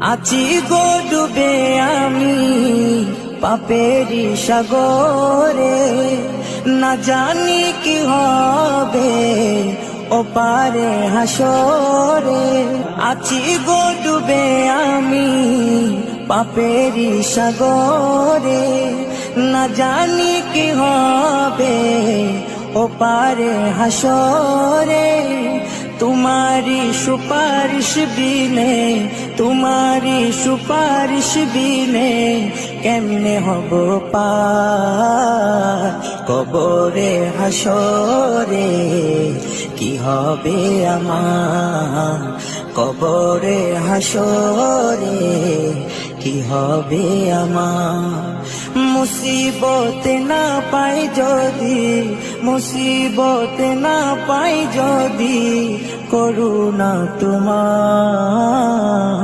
আছি গো ডুবে আমি পাপেরি সাগরে, না জানি কি হবে ও পারে হাসরে। আছি গো ডুবে আমি পাপেরি সাগরে, না জানি কি হবে ও পারে হাসরে। तुम्हारी सुपारिश बिने, तुम्हारी सुपारिश बिने केमने हबो पार कबरे हासरे। কি হবে আমার কবরে হাসরে, কি হবে আমার। মুসিবতে না পাই যদি, মুসিবতে না পাই যদি করুণা তোমার,